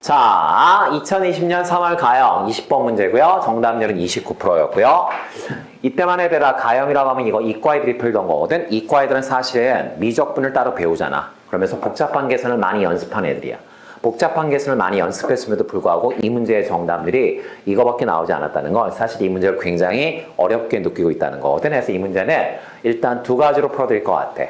자, 2020년 3월 가형 20번 문제고요. 정답률은 29%였고요. 이때만 해도 가형이라고 하면 이거 이과애들이 풀던 거거든. 이과애들은 사실은 미적분을 따로 배우잖아. 그러면서 복잡한 계산을 많이 연습한 애들이야. 복잡한 계산을 많이 연습했음에도 불구하고 이 문제의 정답률이 이거밖에 나오지 않았다는 건 사실 이 문제를 굉장히 어렵게 느끼고 있다는 거거든. 그래서 이 문제는 일단 두 가지로 풀어드릴 것 같아.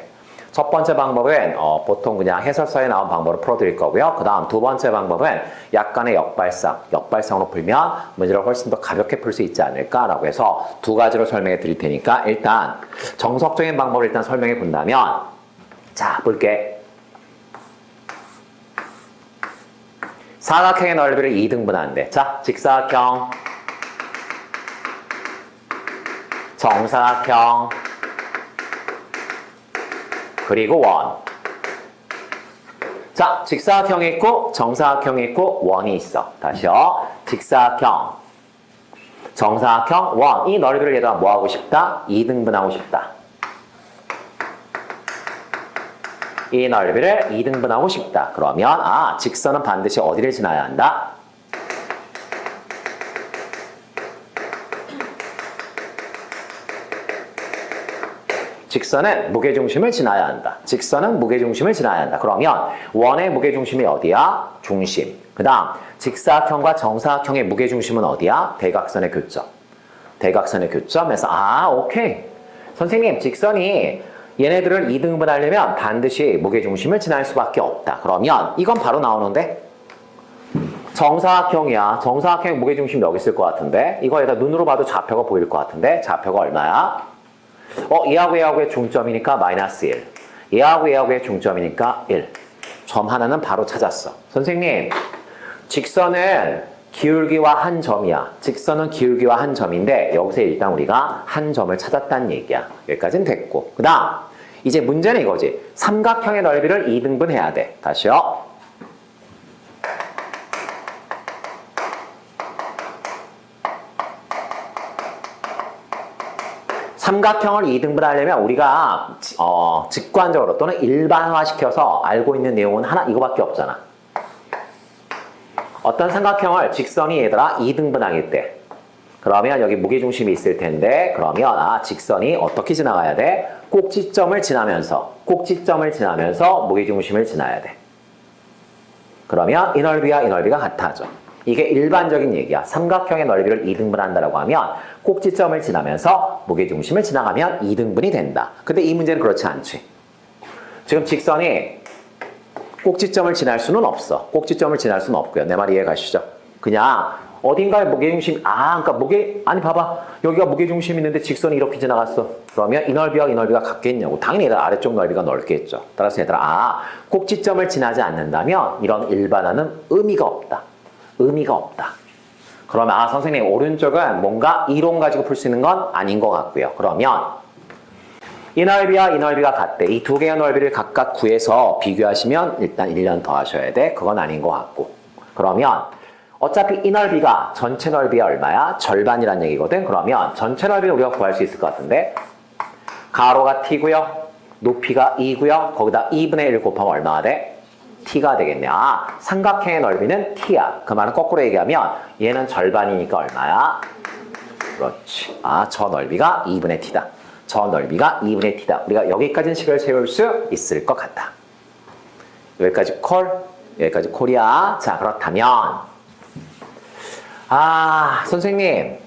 첫 번째 방법은 보통 그냥 해설서에 나온 방법으로 풀어드릴 거고요. 그 다음 두 번째 방법은 약간의 역발상으로 풀면 문제를 훨씬 더 가볍게 풀 수 있지 않을까라고 해서 두 가지로 설명해 드릴 테니까 일단 정석적인 방법을 일단 설명해 본다면 자, 볼게. 사각형의 넓이를 2등분하는데 자, 직사각형, 정사각형, 그리고 원. 자, 직사각형이 있고 정사각형이 있고 원이 있어. 다시요. 직사각형, 정사각형, 원. 이 넓이를 얘들아 뭐 하고 싶다? 2등분하고 싶다. 이 넓이를 2등분하고 싶다. 그러면 직선은 반드시 어디를 지나야 한다? 직선은 무게중심을 지나야 한다. 직선은 무게중심을 지나야 한다. 그러면 원의 무게중심이 어디야? 중심. 그 다음 직사각형과 정사각형의 무게중심은 어디야? 대각선의 교점. 대각선의 교점에서 오케이. 선생님, 직선이 얘네들을 2등분 하려면 반드시 무게중심을 지날 수밖에 없다. 그러면 이건 바로 나오는데 정사각형이야. 정사각형의 무게중심 여기 있을 것 같은데 이거에다 눈으로 봐도 좌표가 보일 것 같은데 좌표가 얼마야? 얘하고 얘하고의 중점이니까 마이너스 1. 얘하고 얘하고의 중점이니까 1. 점 하나는 바로 찾았어. 선생님, 직선은 기울기와 한 점이야. 직선은 기울기와 한 점인데 여기서 일단 우리가 한 점을 찾았다는 얘기야. 여기까지는 됐고. 그 다음 이제 문제는 이거지. 삼각형의 넓이를 2등분 해야 돼. 다시요. 삼각형을 2등분 하려면 우리가 직관적으로 또는 일반화시켜서 알고 있는 내용은 하나 이거밖에 없잖아. 어떤 삼각형을 직선이 얘들아 2등분 하겠대. 그러면 여기 무게중심이 있을 텐데 그러면 직선이 어떻게 지나가야 돼? 꼭지점을 지나면서 무게중심을 지나야 돼. 그러면 이 넓이와 이 넓이가 같아져. 이게 일반적인 얘기야. 삼각형의 넓이를 2등분 한다고 하면 꼭지점을 지나면서 무게중심을 지나가면 2등분이 된다. 근데 이 문제는 그렇지 않지. 지금 직선이 꼭지점을 지날 수는 없어. 꼭지점을 지날 수는 없고요. 내 말 이해 가시죠? 그냥 어딘가에 무게중심, 그러니까 봐봐. 여기가 무게중심이 있는데 직선이 이렇게 지나갔어. 그러면 이 넓이와 이 넓이가 같겠냐고. 당연히 얘들 아래쪽 넓이가 넓겠죠. 따라서 얘들아, 꼭지점을 지나지 않는다면 이런 일반화는 의미가 없다. 그러면 선생님 오른쪽은 뭔가 이론 가지고 풀 수 있는 건 아닌 것 같고요. 그러면 이 넓이와 이 넓이가 같대. 이 두 개의 넓이를 각각 구해서 비교하시면 일단 1년 더 하셔야 돼. 그건 아닌 것 같고. 그러면 어차피 이 넓이가 전체 넓이가 얼마야? 절반이란 얘기거든. 그러면 전체 넓이를 우리가 구할 수 있을 것 같은데 가로가 t고요. 높이가 2고요. 거기다 2분의 1 곱하면 얼마가 돼? t가 되겠네. 삼각형의 넓이는 t야. 그 말은 거꾸로 얘기하면 얘는 절반이니까 얼마야? 그렇지. 저 넓이가 2분의 t다. 저 넓이가 2분의 t다. 우리가 여기까지는 식을 세울 수 있을 것 같다. 여기까지 콜? 여기까지 콜이야. 자, 그렇다면 선생님,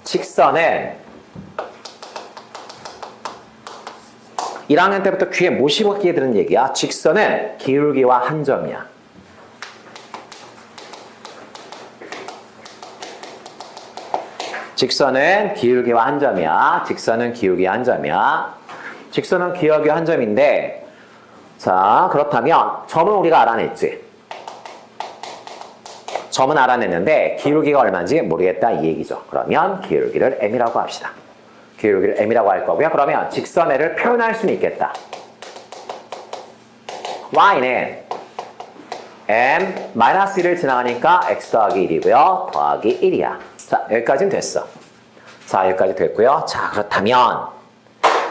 직선은 1학년 때부터 귀에 못씹었기에 들은 얘기야. 직선은 기울기와 한 점이야. 직선은 기울기와 한 점이야. 직선은 기울기와 한 점이야. 직선은 기울기와 한 점인데 자, 그렇다면 점은 우리가 알아냈지. 점은 알아냈는데 기울기가 얼마인지 모르겠다 이 얘기죠. 그러면 기울기를 m이라고 합시다. 기울기를 m이라고 할 거고요. 그러면 직선애를 표현할 수는 있겠다. y는 m-1을 지나가니까 x 더하기 1이고요. 더하기 1이야. 자, 여기까지는 됐어. 자, 여기까지 됐고요. 자, 그렇다면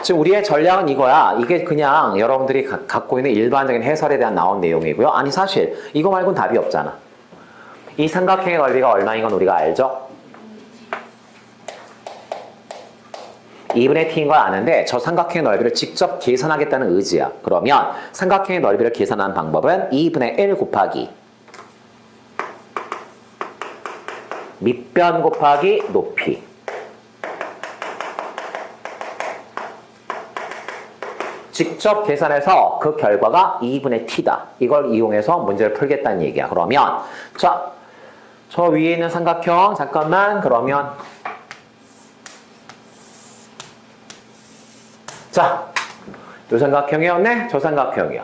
지금 우리의 전략은 이거야. 이게 그냥 여러분들이 갖고 있는 일반적인 해설에 대한 나온 내용이고요. 아니 사실 이거 말고는 답이 없잖아. 이 삼각형의 넓이가 얼마인 건 우리가 알죠? 2분의 t인 걸 아는데 저 삼각형의 넓이를 직접 계산하겠다는 의지야. 그러면 삼각형의 넓이를 계산하는 방법은 2분의 1 곱하기 밑변 곱하기 높이. 직접 계산해서 그 결과가 2분의 t다. 이걸 이용해서 문제를 풀겠다는 얘기야. 그러면 자, 저 위에 있는 삼각형 잠깐만 그러면 자, 요 삼각형이었네? 저 삼각형이요.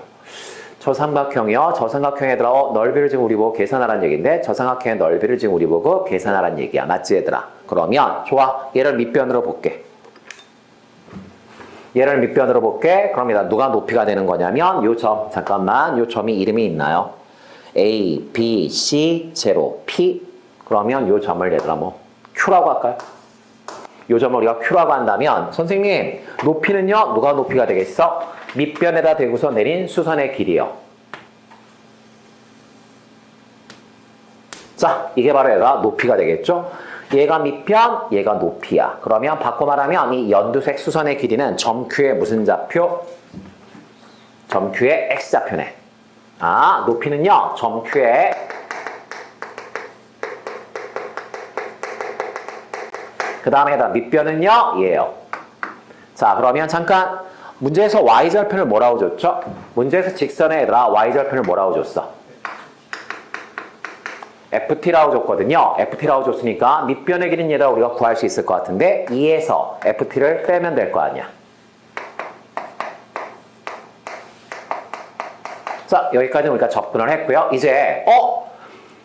저 삼각형이요. 저 삼각형 얘들아 넓이를 지금 우리 보고 계산하라는 얘기인데 저 삼각형의 넓이를 지금 우리 보고 계산하라는 얘기야. 맞지 얘들아? 그러면 좋아. 얘를 밑변으로 볼게. 얘를 밑변으로 볼게. 그럼 얘들아 누가 높이가 되는 거냐면 요 점. 잠깐만. 요 점이 이름이 있나요? A, B, C, 제로, P. 그러면 요 점을 얘들아 뭐 Q라고 할까요? 요 점을 우리가 Q라고 한다면 선생님 높이는요 누가 높이가 되겠어? 밑변에다 대고서 내린 수선의 길이요. 자 이게 바로 얘가 높이가 되겠죠? 얘가 밑변, 얘가 높이야. 그러면 바꿔 말하면 이 연두색 수선의 길이는 점 Q의 무슨 좌표? 점 Q의 X좌표네. 아 높이는요 점 Q의 그 다음에 밑변은요 얘예요. 자 그러면 잠깐 문제에서 y절편을 뭐라고 줬죠? 문제에서 직선의 얘들아 y절편을 뭐라고 줬어? ft라고 줬거든요. ft라고 줬으니까 밑변의 길이는 얘들아 우리가 구할 수 있을 것 같은데 2에서 ft를 빼면 될 거 아니야. 자 여기까지 우리가 접근을 했고요. 이제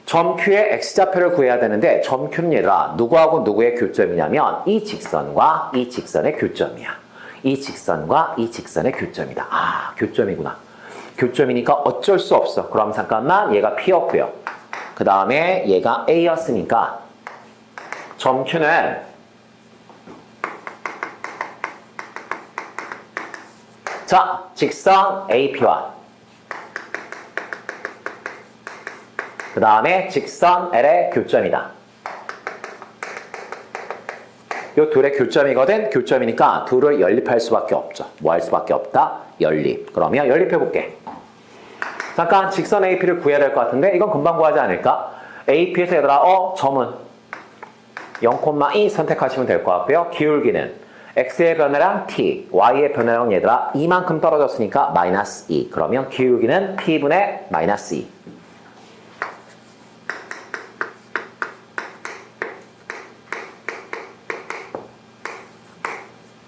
점 Q의 X좌표를 구해야 되는데 점 Q는 얘들아 누구하고 누구의 교점이냐면 이 직선과 이 직선의 교점이야. 이 직선과 이 직선의 교점이다. 아 교점이구나. 교점이니까 어쩔 수 없어. 그럼 잠깐만 얘가 P였고요. 그 다음에 얘가 A였으니까 점 Q는 자 직선 AP와 그 다음에 직선 L의 교점이다. 이 둘의 교점이거든. 교점이니까 둘을 연립할 수밖에 없죠. 뭐 할 수밖에 없다? 연립. 그러면 연립해볼게. 잠깐 직선 AP를 구해야 될 것 같은데 이건 금방 구하지 않을까? AP에서 얘들아 점은 0,2 선택하시면 될 것 같고요. 기울기는 X의 변화량 T, Y의 변화량 얘들아 이만큼 떨어졌으니까 마이너스 2. 그러면 기울기는 P분의 마이너스 2.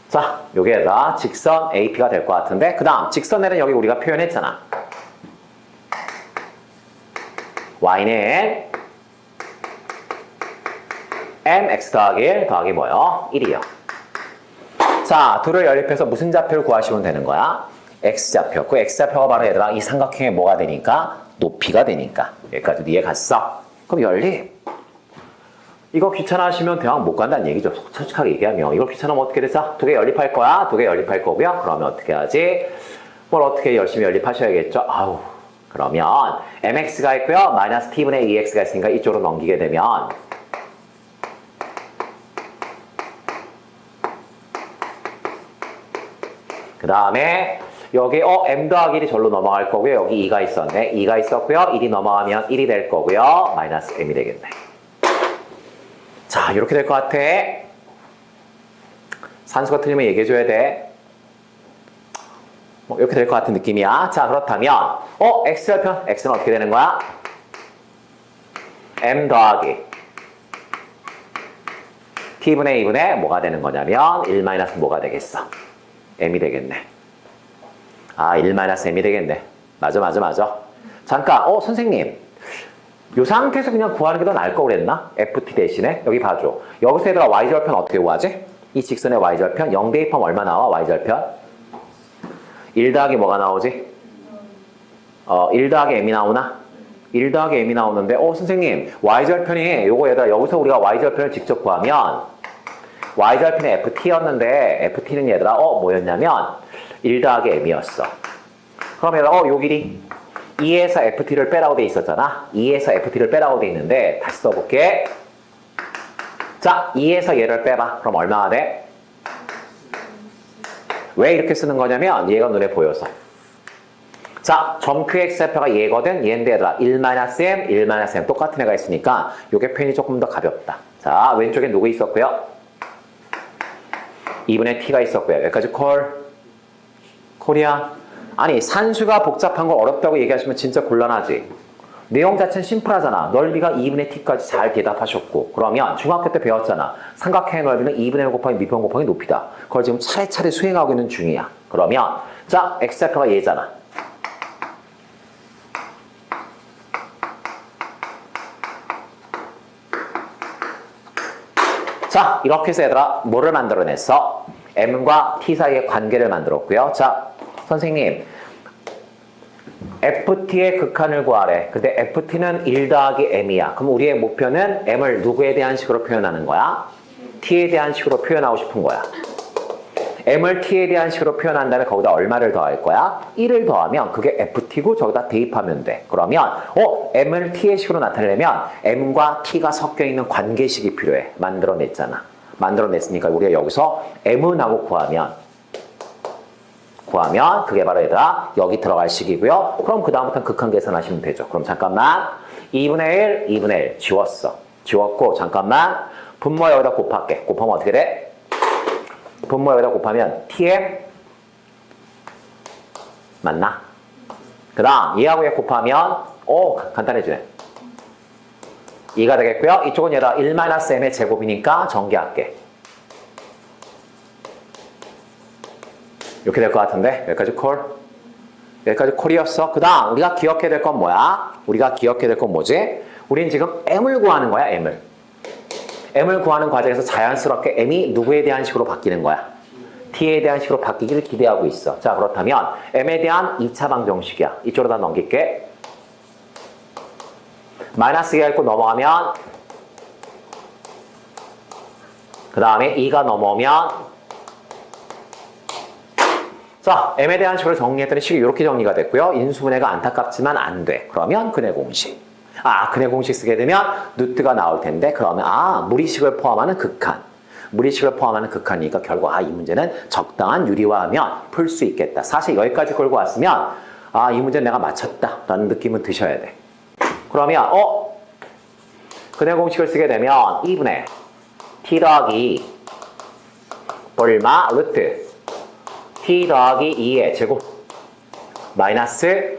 자, 요게 얘들아 직선 AP가 될 것 같은데 그 다음 직선 L은 여기 우리가 표현했잖아. Y는 mx 더하기 1 더하기 뭐요? 1이요. 자, 둘을 연립해서 무슨 좌표를 구하시면 되는 거야? x좌표. 그 x좌표가 바로 얘들아 이 삼각형의 뭐가 되니까? 높이가 되니까. 여기까지 이해 갔어? 그럼 연립. 이거 귀찮아하시면 대학 못 간다는 얘기죠. 솔직하게 얘기하면. 이거 귀찮으면 어떻게 되죠? 두 개 연립할 거야? 두 개 연립할 거고요. 그러면 어떻게 하지? 뭘 어떻게 열심히 연립하셔야겠죠? 아우. 그러면 mx가 있고요. 마이너스 t분의 2x가 있으니까 이쪽으로 넘기게 되면 그 다음에 여기 m 더하기 1이 절로 넘어갈 거고요. 여기 2가 있었네. 2가 있었고요. 1이 넘어가면 1이 될 거고요. 마이너스 m이 되겠네. 자, 이렇게 될 것 같아. 산수가 틀리면 얘기해줘야 돼. 뭐 이렇게 될 것 같은 느낌이야. 자, 그렇다면 x절편. x는 어떻게 되는 거야? m 더하기 t분의 2분의 뭐가 되는 거냐면 1 마이너스 뭐가 되겠어? m이 되겠네. 아, 1 마이너스 m이 되겠네. 맞아. 잠깐, 선생님. 이 상태에서 그냥 구하는 게 더 나을 거 그랬나? ft 대신에. 여기 봐줘. 여기서 얘들아 y절편 어떻게 구하지? 이 직선의 y절편. 0 대입하면 얼마 나와? y절편. 1 더하기 뭐가 나오지? 1 더하기 m이 나오나? 1 더하기 m이 나오는데 선생님 y절편이 요거 얘들아 여기서 우리가 y절편을 직접 구하면 y절편이 ft였는데 ft는 얘들아 뭐였냐면 1 더하기 m이었어. 그럼 얘들아 요 길이 2에서 ft를 빼라고 돼 있었잖아. 2에서 ft를 빼라고 돼 있는데 다시 써볼게. 자, 2에서 얘를 빼봐. 그럼 얼마가 돼? 왜 이렇게 쓰는 거냐면 얘가 눈에 보여서. 자, 점 QXF가 얘거든. 얘인데 얘들아 1-M, 1-M 똑같은 애가 있으니까 요게 표현이 조금 더 가볍다. 자, 왼쪽에 누구 있었고요? 2분의 T가 있었고요. 여기까지 콜이야. 아니 산수가 복잡한 걸 어렵다고 얘기하시면 진짜 곤란하지. 내용 자체는 심플하잖아. 넓이가 2분의 t까지 잘 대답하셨고 그러면 중학교 때 배웠잖아. 삼각형의 넓이는 2분의 1 곱하기 밑변 곱하기 높이다. 그걸 지금 차례차례 수행하고 있는 중이야. 그러면 자 x좌표가 얘잖아. 자 이렇게 해서 얘들아 뭐를 만들어냈어? m과 t 사이의 관계를 만들었고요. 자 선생님 ft의 극한을 구하래. 근데 ft는 1 더하기 m이야. 그럼 우리의 목표는 m을 누구에 대한 식으로 표현하는 거야? t에 대한 식으로 표현하고 싶은 거야. m을 t에 대한 식으로 표현한 다음에 거기다 얼마를 더할 거야? 1을 더하면 그게 ft고 저기다 대입하면 돼. 그러면 m을 t의 식으로 나타내려면 m과 t가 섞여있는 관계식이 필요해. 만들어냈잖아. 만들어냈으니까 우리가 여기서 m은 하고 구하면 그게 바로 얘들아 여기 들어갈 식이고요. 그럼 그 다음부터는 극한 계산하시면 되죠. 그럼 잠깐만 2분의 1, 2분의 1 지웠어. 지웠고 잠깐만 분모 여기다 곱할게. 곱하면 어떻게 돼? 분모 여기다 곱하면 tm 맞나? 그 다음 얘하고 얘 곱하면 간단해지네. 2가 되겠고요. 이쪽은 얘들아 1-m의 제곱이니까 전개할게. 이렇게 될 것 같은데 여기까지 여기까지 콜이었어. 그 다음 우리가 기억해야 될 건 뭐야? 우리가 기억해야 될 건 뭐지? 우린 지금 m을 구하는 거야. m을 구하는 과정에서 자연스럽게 m이 누구에 대한 식으로 바뀌는 거야? t에 대한 식으로 바뀌기를 기대하고 있어. 자 그렇다면 m에 대한 2차 방정식이야. 이쪽으로 다 넘길게. 마이너스 2가 있고 넘어가면 그 다음에 2가 넘어오면 자, m에 대한 식으로 정리했더니 식이 이렇게 정리가 됐고요. 인수분해가 안타깝지만 안 돼. 그러면 근해 공식. 근해 공식 쓰게 되면 루트가 나올 텐데 그러면 무리식을 포함하는 극한. 무리식을 포함하는 극한이니까 결국 이 문제는 적당한 유리화하면 풀 수 있겠다. 사실 여기까지 걸고 왔으면 이 문제는 내가 맞췄다 라는 느낌은 드셔야 돼. 그러면 근해 공식을 쓰게 되면 2분의 t 더하기 얼마 루트 t 더하기 2의 제곱 마이너스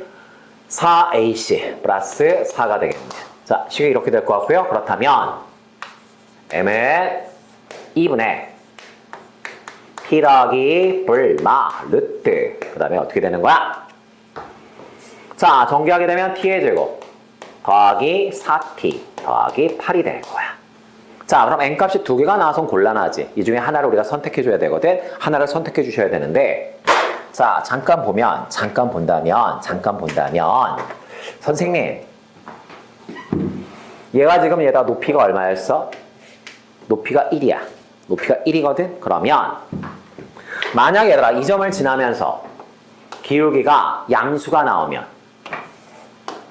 4ac 플러스 4가 되겠네. 자, 식이 이렇게 될 것 같고요. 그렇다면 m은 2분의 t 더하기 불마 루트 그 다음에 어떻게 되는 거야? 자, 전개하게 되면 t의 제곱 더하기 4t 더하기 8이 될 거야. 자, 그럼 n값이 두 개가 나와서 곤란하지. 이 중에 하나를 우리가 선택해 줘야 되거든. 하나를 선택해 주셔야 되는데 자, 잠깐 본다면 선생님 얘가 지금 얘다 높이가 얼마였어? 높이가 1이야. 높이가 1이거든? 그러면 만약 얘들아 이 점을 지나면서 기울기가 양수가 나오면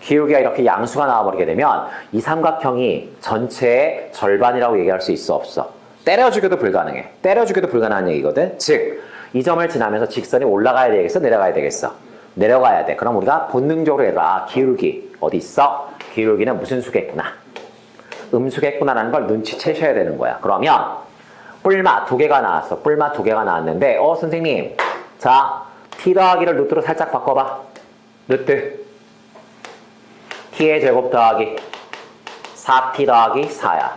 기울기가 이렇게 양수가 나와버리게 되면 이 삼각형이 전체의 절반이라고 얘기할 수 있어 없어? 때려주기도 불가능해. 때려주기도 불가능한 얘기거든. 즉, 이 점을 지나면서 직선이 올라가야 되겠어? 내려가야 되겠어? 내려가야 돼. 그럼 우리가 본능적으로 얘들아 기울기 어디 있어? 기울기는 무슨 수겠구나? 음수겠구나라는 걸 눈치채셔야 되는 거야. 그러면 뿔마 두 개가 나왔어. 뿔마 두 개가 나왔는데 선생님 자 t 더하기를 루트로 살짝 바꿔봐. 루트 t의 제곱 더하기 4t 더하기 4야.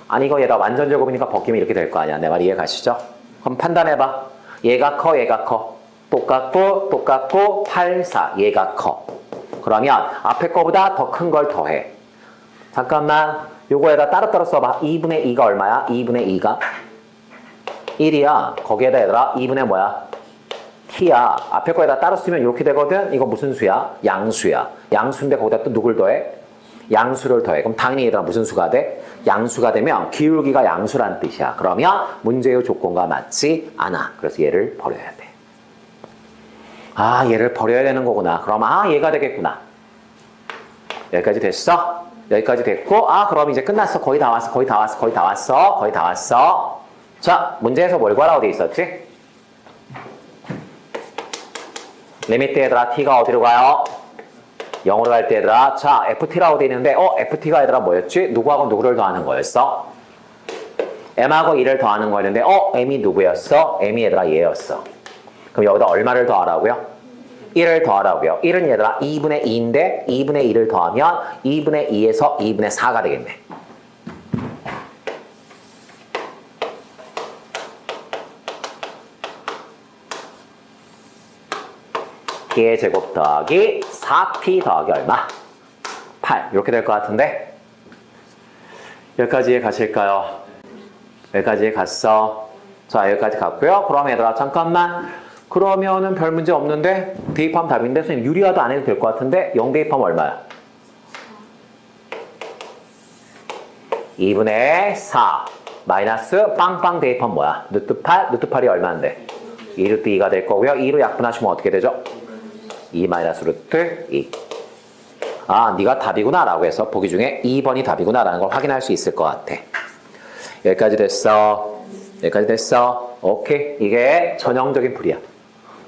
아니 이거 얘가 완전 제곱이니까 벗기면 이렇게 될 거 아니야. 내 말 이해 가시죠? 그럼 판단해봐. 얘가 커 얘가 커. 똑같고 8, 4 얘가 커. 그러면 앞에 거보다 더 큰 걸 더해. 잠깐만 요거에다 따로따로 써봐. 2분의 2가 얼마야? 2분의 2가 1이야. 거기에다 얘들아 2분의 뭐야? t야. 앞에 거에다 따로 쓰면 이렇게 되거든. 이거 무슨 수야? 양수야. 양수인데 거기다 또 누굴 더해? 양수를 더해. 그럼 당연히 얘들아 무슨 수가 돼? 양수가 되면 기울기가 양수란 뜻이야. 그러면 문제의 조건과 맞지 않아. 그래서 얘를 버려야 돼. 얘를 버려야 되는 거구나. 그럼 얘가 되겠구나. 여기까지 됐어? 여기까지 됐고, 아, 그럼 이제 끝났어. 거의 다 왔어. 거의 다 왔어. 거의 다 왔어. 거의 다 왔어. 자, 문제에서 뭘 구하라고 돼 있었지? 리미트 얘들아, t가 어디로 가요? 0으로 갈 때 얘들아, 자, ft라고 돼 있는데, ft가 얘들아 뭐였지? 누구하고 누구를 더하는 거였어? m하고 2를 더하는 거였는데, m이 누구였어? m이 얘들아 얘였어. 그럼 여기다 얼마를 더하라고요? 1을 더하라고요. 1은 얘들아 2분의 2인데 2분의 2를 더하면 2분의 2에서 2분의 4가 되겠네. t의 제곱 더하기 4t 더하기 얼마? 8 이렇게 될 것 같은데 여기까지 가실까요? 여기까지 갔어. 자, 여기까지 갔고요. 그럼 얘들아 잠깐만. 그러면은 별 문제 없는데 대입하면 답인데 선생님 유리화도 안 해도 될 것 같은데 0 대입하면 얼마야? 2분의 4 마이너스 빵빵 대입하면 뭐야? 루트 8, 루트 8이 얼마인데? 2 루트 2가 될 거고요. 2로 약분하시면 어떻게 되죠? 2 마이너스 루트 2. 아, 네가 답이구나 라고 해서 보기 중에 2번이 답이구나 라는 걸 확인할 수 있을 것 같아. 여기까지 됐어. 여기까지 됐어. 오케이. 이게 전형적인 풀이야.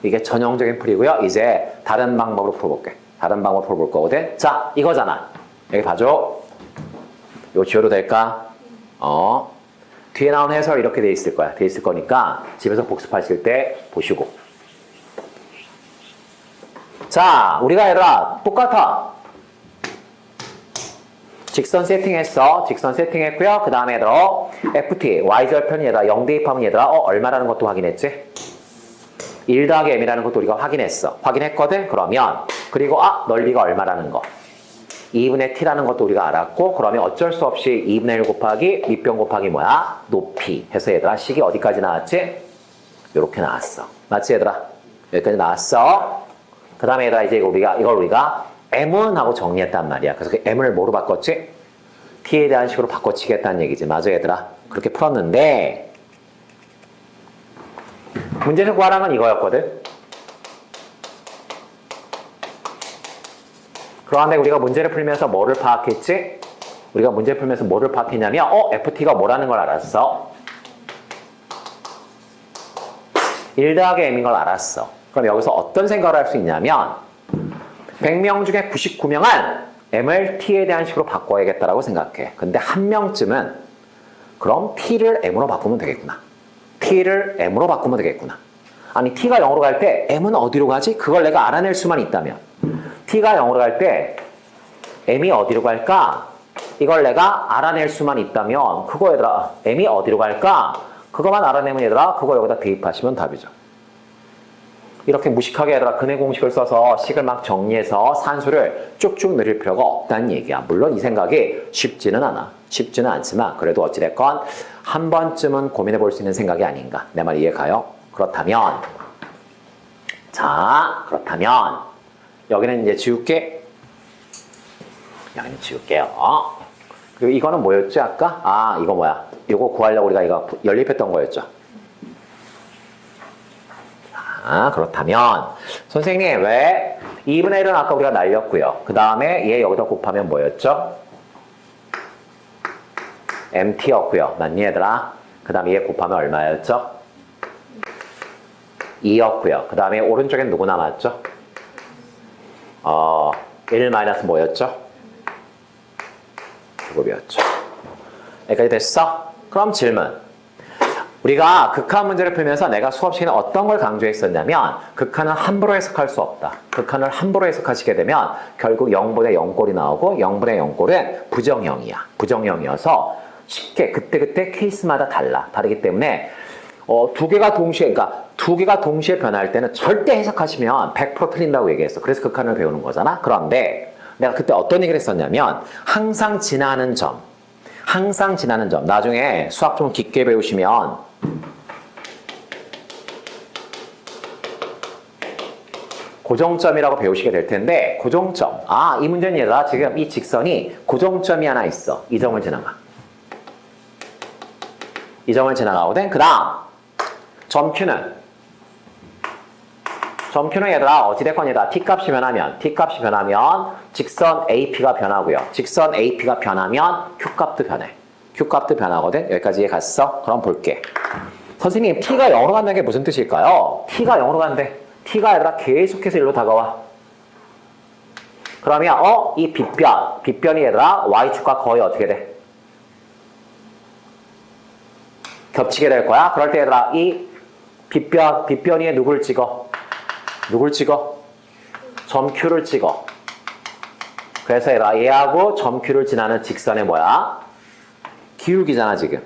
이게 전형적인 풀이고요. 이제 다른 방법으로 풀어볼게. 다른 방법으로 풀어볼 거거든. 자, 이거잖아. 여기 봐줘. 이거 지워도 될까? 뒤에 나온 해설 이렇게 돼 있을 거야. 돼 있을 거니까 집에서 복습하실 때 보시고. 자, 우리가 얘들아 똑같아. 직선 세팅했어. 직선 세팅했고요. 그 다음에 얘들아 ft, y절편이 얘들아 0 대입하면 얘들아 얼마라는 것도 확인했지? 1 더하기 m이라는 것도 우리가 확인했어. 확인했거든? 그러면 그리고 넓이가 얼마라는 거 2분의 t라는 것도 우리가 알았고 그러면 어쩔 수 없이 2분의 1 곱하기 밑변 곱하기 뭐야? 높이 해서 얘들아 식이 어디까지 나왔지? 요렇게 나왔어. 맞지 얘들아? 여기까지 나왔어. 그 다음에 얘들아 이제 이걸 우리가 m은 하고 정리했단 말이야. 그래서 그 m을 뭐로 바꿨지? t에 대한 식으로 바꿔치겠다는 얘기지. 맞아 얘들아? 그렇게 풀었는데 문제에서 구하라는 건 이거였거든. 그런데 우리가 문제를 풀면서 뭐를 파악했지? 우리가 문제를 풀면서 뭐를 파악했냐면 ft가 뭐라는 걸 알았어. 1 더하기 m인 걸 알았어. 그럼 여기서 어떤 생각을 할 수 있냐면 100명 중에 99명은 m을 t에 대한 식으로 바꿔야겠다라고 생각해. 근데 한 명쯤은 그럼 t를 m으로 바꾸면 되겠구나. t를 m으로 바꾸면 되겠구나. 아니 t가 0으로 갈 때 m은 어디로 가지? 그걸 내가 알아낼 수만 있다면 t가 0으로 갈 때 m이 어디로 갈까? 이걸 내가 알아낼 수만 있다면 그거 얘들아 m이 어디로 갈까? 그거만 알아내면 얘들아 그거 여기다 대입하시면 답이죠. 이렇게 무식하게 얘들아 근해 공식을 써서 식을 막 정리해서 산수를 쭉쭉 늘릴 필요가 없다는 얘기야. 물론 이 생각이 쉽지는 않아. 쉽지는 않지만 그래도 어찌됐건 한 번쯤은 고민해 볼 수 있는 생각이 아닌가. 내 말 이해가요? 그렇다면 자 그렇다면 여기는 이제 지울게. 여기는 지울게요. 그리고 이거는 뭐였지 아까? 이거 뭐야? 이거 구하려고 우리가 이거 연립했던 거였죠. 그렇다면 선생님 왜 2분의 1은 아까 우리가 날렸고요. 그 다음에 얘 여기다 곱하면 뭐였죠? mt였고요. 맞니 얘들아? 그 다음에 얘 곱하면 얼마였죠? 2였고요. 그 다음에 오른쪽엔 누구 남았죠? 1 마이너스 뭐였죠? 제곱이었죠. 여기까지 됐어? 그럼 질문. 우리가 극한 문제를 풀면서 내가 수업 시간에 어떤 걸 강조했었냐면 극한은 함부로 해석할 수 없다. 극한을 함부로 해석하시게 되면 결국 0분의 0꼴이 나오고 0분의 0꼴은 부정형이야. 부정형이어서 쉽게 그때그때 케이스마다 다르기 때문에 두 개가 동시에 변할 때는 절대 해석하시면 100% 틀린다고 얘기했어. 그래서 극한을 배우는 거잖아. 그런데 내가 그때 어떤 얘기를 했었냐면 항상 지나는 점 나중에 수학 좀 깊게 배우시면 고정점이라고 배우시게 될 텐데 고정점 이 문제는 얘들아 지금 이 직선이 고정점이 하나 있어. 이 점을 지나가. 이 점을 지나가거든. 그 다음 점 점Q는 얘들아 어찌됐건 얘들아 t값이 변하면 직선 AP가 변하고요. 직선 AP가 변하면 Q값도 변해. Q값도 변하거든. 여기까지 이해 갔어? 그럼 볼게. 선생님 T가 0으로 간다는 게 무슨 뜻일까요? T가 0으로 간대. T가 얘들아 계속해서 일로 다가와. 그러면 이 빗변이 얘들아 Y축과 거의 어떻게 돼? 겹치게 될 거야. 그럴 때 얘들아 이 빗변 위에 누굴 찍어? 점 Q를 찍어. 그래서 얘들아 얘하고 점 Q를 지나는 직선의 뭐야? 기울기잖아 지금.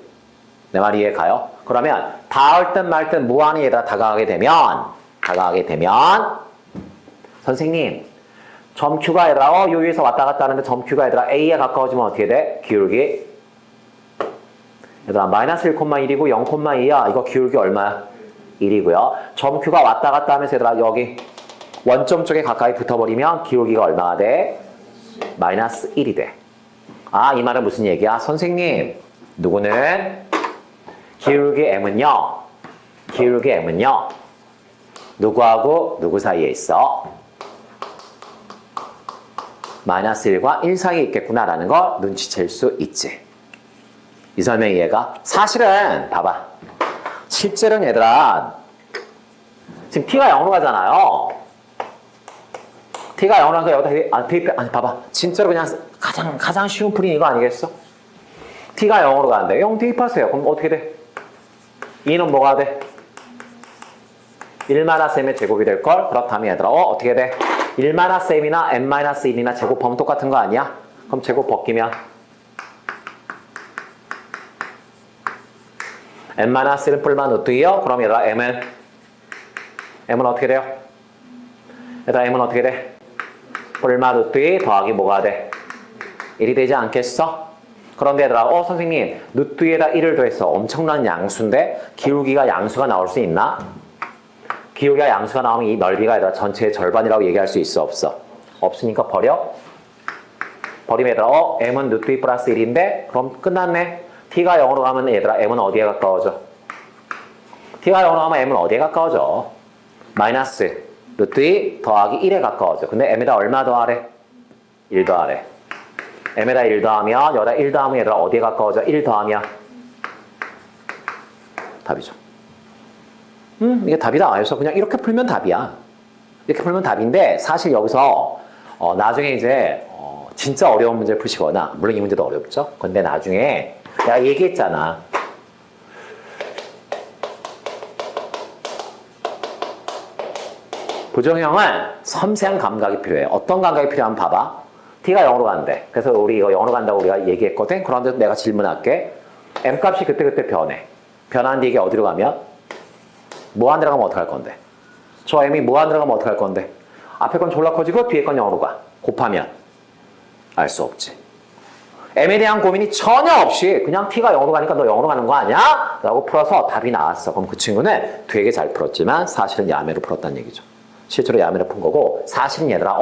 내 말이 이해 가요? 그러면 닿을 듯 말 듯 무한히 얘들아 다가가게 되면 선생님 점 Q가 얘들아 요 위에서 왔다 갔다 하는데 점 Q가 얘들아 A에 가까워지면 어떻게 돼? 기울기 얘들아 마이너스 1,1이고 0,2야. 이거 기울기 얼마야? 1이고요. 점 Q가 왔다 갔다 하면서 얘들아 여기 원점 쪽에 가까이 붙어버리면 기울기가 얼마가 돼? 마이너스 1이 돼. 아, 이 말은 무슨 얘기야? 선생님, 누구는? 기울기 M은요. 누구하고 누구 사이에 있어? 마이너스 1과 1 사이에 있겠구나라는 걸 눈치챌 수 있지. 이 설명 이해가? 사실은 봐봐. 실제로는 얘들아 지금 T가 0으로 가잖아요. T가 0으로 가서 여기다 대입해. 아니 봐봐. 진짜로 그냥 가장 쉬운 풀이 이거 아니겠어? T가 0으로 가는데 0 대입하세요. 그럼 어떻게 돼? 2는 뭐가 돼? 1-m의 제곱이 될걸? 그렇다면 얘들아 어떻게 돼? 1-m이나 n-1이나 제곱하면 똑같은 거 아니야? 그럼 제곱 벗기면 n-1은 뿔만 루트이요? 그럼 얘들아 M은 어떻게 돼요? 얘들아 M은 어떻게 돼? 뿔만 루트2 더하기 뭐가 돼? 1이 되지 않겠어? 그런데 얘들아 선생님 루트2에다 1을 더했어. 엄청난 양수인데 기울기가 양수가 나올 수 있나? 기울기가 양수가 나오면 이 넓이가 얘들아 전체의 절반이라고 얘기할 수 있어 없어? 없으니까 버려? 버리면 얘들아 M은 루트2 플러스 1인데 그럼 끝났네. T가 0으로 가면 얘들아 M은 어디에 가까워져? T가 0으로 가면 M은 어디에 가까워져? 마이너스 루트2 더하기 1에 가까워져. 근데 M에다 얼마 더하래? 1 더하래. M에다 1 더하면 여기다 1 더하면 얘들아 어디에 가까워져? 1 더하면 답이죠. 이게 답이다. 그래서 그냥 이렇게 풀면 답이야. 이렇게 풀면 답인데 사실 여기서 나중에 이제 진짜 어려운 문제를 푸시거나 물론 이 문제도 어렵죠. 근데 나중에 내가 얘기했잖아. 부정형은 섬세한 감각이 필요해. 어떤 감각이 필요하면 봐봐. T가 0으로 간대. 그래서 우리 이거 0으로 간다고 우리가 얘기했거든. 그런데 내가 질문할게. M값이 그때그때 변해. 변하는데 이게 어디로 가면? 무한 들어가면 어떡할 건데? 저 M이 무한 들어가면 어떡할 건데? 앞에 건 졸라 커지고 뒤에 건 0으로 가. 곱하면 알 수 없지. M에 대한 고민이 전혀 없이 그냥 T가 0으로 가니까 너 0으로 가는 거 아니야? 라고 풀어서 답이 나왔어. 그럼 그 친구는 되게 잘 풀었지만 사실은 야매로 풀었다는 얘기죠. 실제로 야매로 푼 거고 사실은 얘들아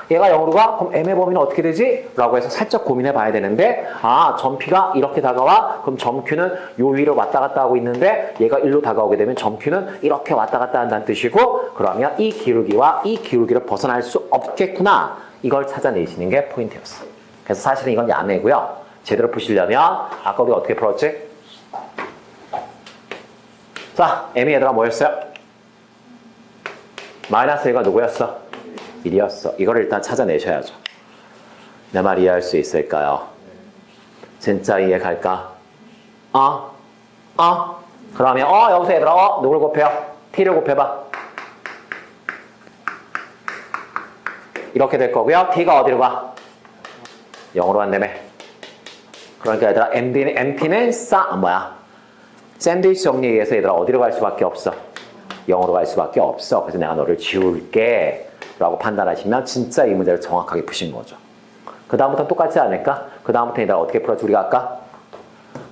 얘가 0으로 가? 그럼 M의 범위는 어떻게 되지? 라고 해서 살짝 고민해 봐야 되는데 점 P가 이렇게 다가와? 그럼 점 Q는 요 위로 왔다 갔다 하고 있는데 얘가 1로 다가오게 되면 점 Q는 이렇게 왔다 갔다 한다는 뜻이고 그러면 이 기울기와 이 기울기를 벗어날 수 없겠구나. 이걸 찾아내시는 게 포인트였어. 그래서 사실은 이건 야매고요. 제대로 푸시려면 아까 우리 어떻게 풀었지? 자, M이 얘들아 뭐였어요? 마이너스 1가 누구였어? 1이었어. 이걸 일단 찾아내셔야죠. 내 말 이해할 수 있을까요? 진짜 이해 갈까? 그러면 여기서 얘들아 누굴 곱해요? T를 곱해봐. 이렇게 될 거고요. T가 어디로 가? 0으로 간다며. 그러니까 얘들아 MT는 샌드위치 정리에 의해서 얘들아 어디로 갈 수밖에 없어? 0으로 갈 수밖에 없어. 그래서 내가 너를 지울게 라고 판단하시면 진짜 이 문제를 정확하게 푸신 거죠. 그 다음부터는 똑같지 않을까? 그 다음부터 얘들아 어떻게 풀었지 우리가 아까?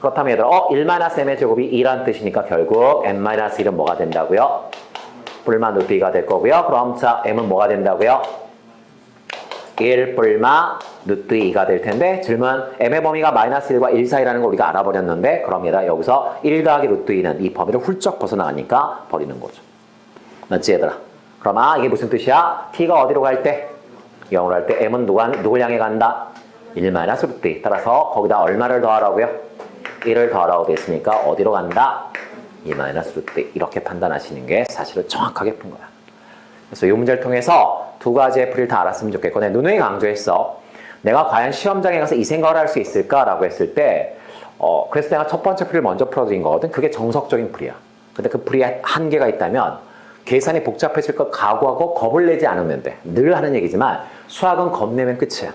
그렇다면 얘들아 1-m의 제곱이 2라는 뜻이니까 결국 n-1은 뭐가 된다고요? 뿔마 루트 2가 될 거고요. 그럼 자 m은 뭐가 된다고요? 1 뿔마 루트 2가 될 텐데 질문 m의 범위가 마이너스 1과 1 사이라는 걸 우리가 알아버렸는데 그럼 얘들아 여기서 1 더하기 루트 2는 이 범위를 훌쩍 벗어나가니까 버리는 거죠. 맞지 얘들아? 그럼 이게 무슨 뜻이야? t가 어디로 갈 때? 0으로 할 때 m은 누굴 향해 간다? 1-√d. 따라서 거기다 얼마를 더하라고요? 1을 더하라고 돼 있으니까 어디로 간다? 2-√d. 이렇게 판단하시는 게 사실은 정확하게 푼 거야. 그래서 이 문제를 통해서 두 가지의 풀이를 다 알았으면 좋겠고 내가 누누이 강조했어. 내가 과연 시험장에 가서 이 생각을 할 수 있을까라고 했을 때 그래서 내가 첫 번째 풀이를 먼저 풀어드린 거거든. 그게 정석적인 풀이야. 근데 그 풀이에 한계가 있다면 계산이 복잡해질 걸 각오하고 겁을 내지 않으면 돼. 늘 하는 얘기지만 수학은 겁내면 끝이야.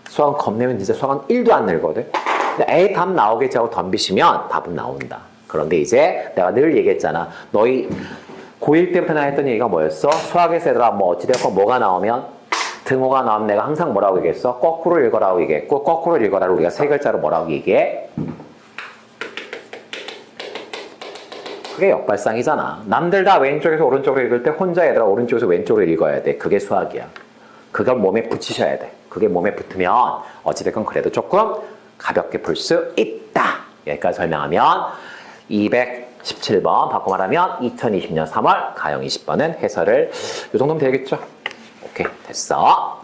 수학은 겁내면 진짜 수학은 1도 안 늘거든. 근데 에이 답 나오겠지 하고 덤비시면 답은 나온다. 그런데 이제 내가 늘 얘기했잖아. 너희 고1 때부터 나 했던 얘기가 뭐였어? 수학에서 얘들아 뭐 어찌되었건 뭐가 나오면 등호가 나오면 내가 항상 뭐라고 얘기했어? 거꾸로 읽어라고 얘기했고 거꾸로 읽어라를 우리가 세 글자로 뭐라고 얘기해? 그게 역발상이잖아. 남들 다 왼쪽에서 오른쪽으로 읽을 때 혼자 얘들아 오른쪽에서 왼쪽으로 읽어야 돼. 그게 수학이야. 그걸 몸에 붙이셔야 돼. 그게 몸에 붙으면 어찌됐건 그래도 조금 가볍게 풀 수 있다. 여기까지 설명하면 217번 바꿔 말하면 2020년 3월 가형 20번은 해설을 이 정도면 되겠죠? 오케이 됐어.